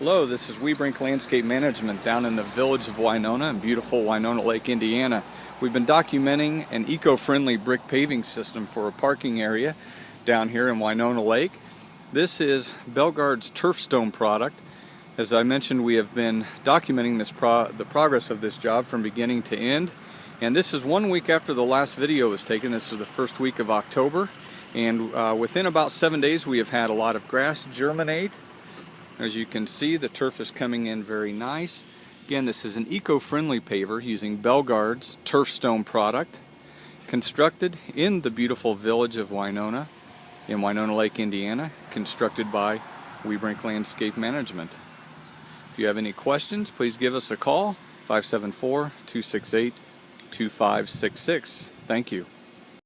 Hello, this is Wihebrink Landscape Management down in the Village of Winona in beautiful Winona Lake, Indiana. We've been documenting an eco-friendly brick paving system for a parking area down here in Winona Lake. This is Belgard's Turfstone product. As I mentioned, we have been documenting the progress of this job from beginning to end. And this is 1 week after the last video was taken. This is the first week of October. And within about 7 days we have had a lot of grass germinate. As you can see, the turf is coming in very nice. Again, this is an eco-friendly paver using Belgard's Turfstone product, constructed in the beautiful Village of Winona in Winona Lake, Indiana, constructed by Wihebrink Landscape Management. If you have any questions, please give us a call, 574-268-2566. Thank you.